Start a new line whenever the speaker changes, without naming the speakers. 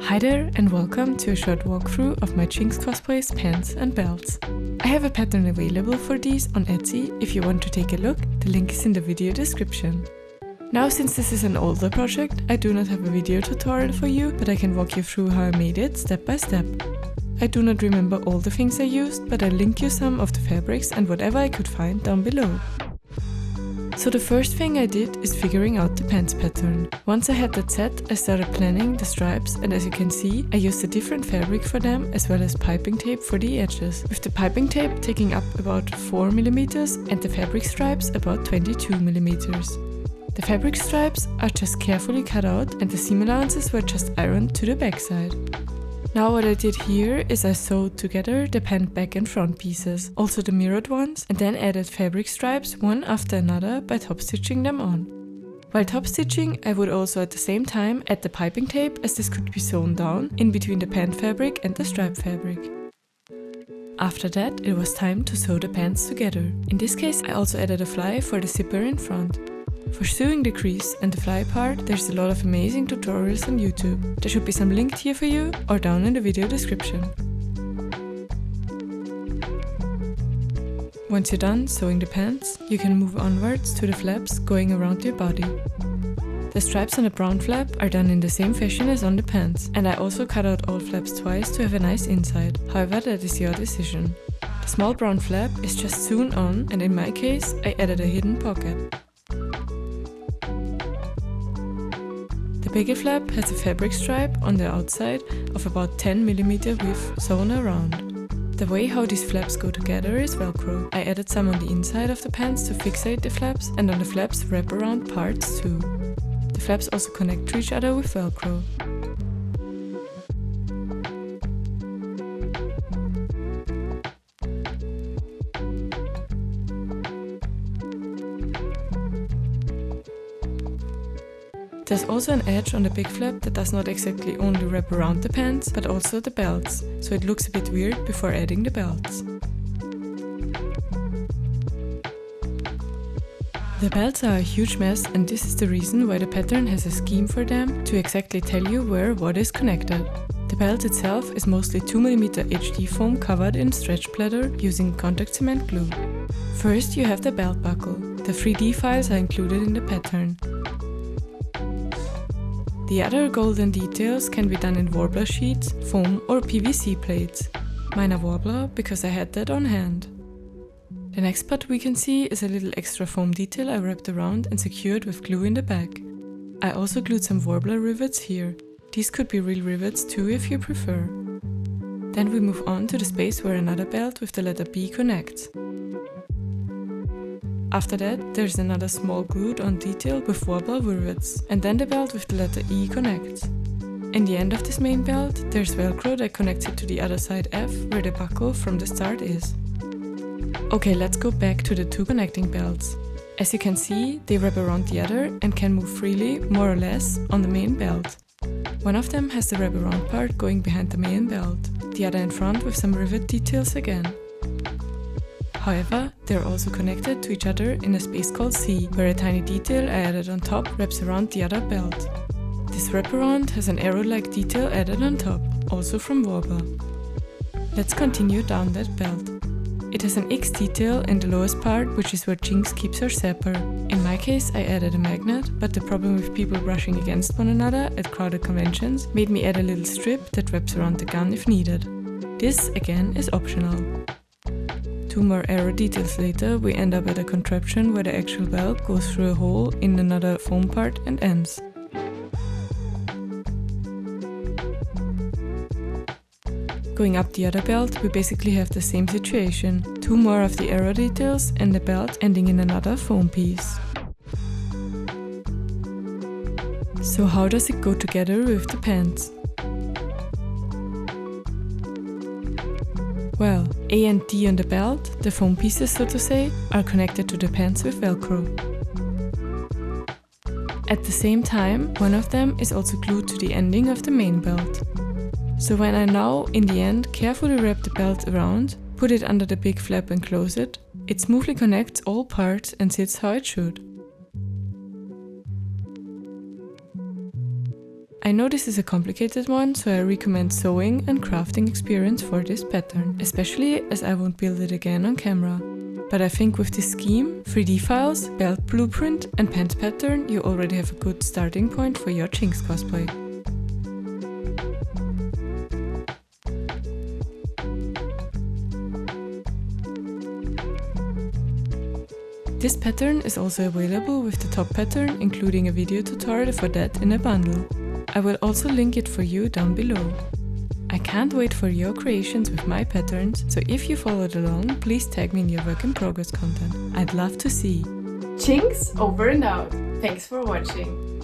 Hi there and welcome to a short walkthrough of my Jinx cosplays, pants and belts. I have a pattern available for these on Etsy if you want to take a look, the link is in the video description. Now, since this is an older project, I do not have a video tutorial for you, but I can walk you through how I made it step by step. I do not remember all the things I used, but I'll link you some of the fabrics and whatever I could find down below. So the first thing I did is figuring out the pants pattern. Once I had that set, I started planning the stripes, and as you can see, I used a different fabric for them as well as piping tape for the edges, with the piping tape taking up about 4 mm and the fabric stripes about 22 mm. The fabric stripes are just carefully cut out and the seam allowances were just ironed to the backside. Now what I did here is I sewed together the pant back and front pieces, also the mirrored ones, and then added fabric stripes one after another by top stitching them on. While top stitching, I would also at the same time add the piping tape, as this could be sewn down in between the pant fabric and the stripe fabric. After that, it was time to sew the pants together. In this case, I also added a fly for the zipper in front. For sewing the crease and the fly part, there's a lot of amazing tutorials on YouTube. There should be some linked here for you or down in the video description. Once you're done sewing the pants, you can move onwards to the flaps going around your body. The stripes on the brown flap are done in the same fashion as on the pants, and I also cut out all flaps twice to have a nice inside. However, that is your decision. The small brown flap is just sewn on, and in my case, I added a hidden pocket. The bigger flap has a fabric stripe on the outside of about 10 mm width sewn around. The way how these flaps go together is Velcro. I added some on the inside of the pants to fixate the flaps, and on the flaps wraparound parts too. The flaps also connect to each other with Velcro. There's also an edge on the big flap that does not exactly only wrap around the pants, but also the belts, so it looks a bit weird before adding the belts. The belts are a huge mess, and this is the reason why the pattern has a scheme for them to exactly tell you where what is connected. The belt itself is mostly 2 mm HD foam covered in stretch bladder using contact cement glue. First you have the belt buckle. The 3D files are included in the pattern. The other golden details can be done in warbler sheets, foam or PVC plates. Mine are warbler because I had that on hand. The next part we can see is a little extra foam detail I wrapped around and secured with glue in the back. I also glued some warbler rivets here. These could be real rivets too if you prefer. Then we move on to the space where another belt with the letter B connects. After that, there's another small glued-on detail with warbler rivets, and then the belt with the letter E connects. In the end of this main belt, there's Velcro that connects it to the other side F, where the buckle from the start is. Okay, let's go back to the two connecting belts. As you can see, they wrap around the other and can move freely, more or less, on the main belt. One of them has the wraparound part going behind the main belt, the other in front with some rivet details again. However, they are also connected to each other in a space called C, where a tiny detail I added on top wraps around the other belt. This wraparound has an arrow-like detail added on top, also from warbler. Let's continue down that belt. It has an X detail in the lowest part, which is where Jinx keeps her zapper. In my case, I added a magnet, but the problem with people brushing against one another at crowded conventions made me add a little strip that wraps around the gun if needed. This, again, is optional. Two more arrow details later, we end up at a contraption where the actual belt goes through a hole in another foam part and ends. Going up the other belt, we basically have the same situation. Two more of the arrow details and the belt ending in another foam piece. So how does it go together with the pants? Well, A and D on the belt, the foam pieces so to say, are connected to the pants with Velcro. At the same time, one of them is also glued to the ending of the main belt. So when I now, in the end, carefully wrap the belt around, put it under the big flap and close it, it smoothly connects all parts and sits how it should. I know this is a complicated one, so I recommend sewing and crafting experience for this pattern, especially as I won't build it again on camera. But I think with this scheme, 3D files, belt blueprint and pants pattern, you already have a good starting point for your Jinx cosplay. This pattern is also available with the top pattern, including a video tutorial for that in a bundle. I will also link it for you down below. I can't wait for your creations with my patterns, so if you followed along, please tag me in your work in progress content. I'd love to see. Jinx over and out. Thanks for watching.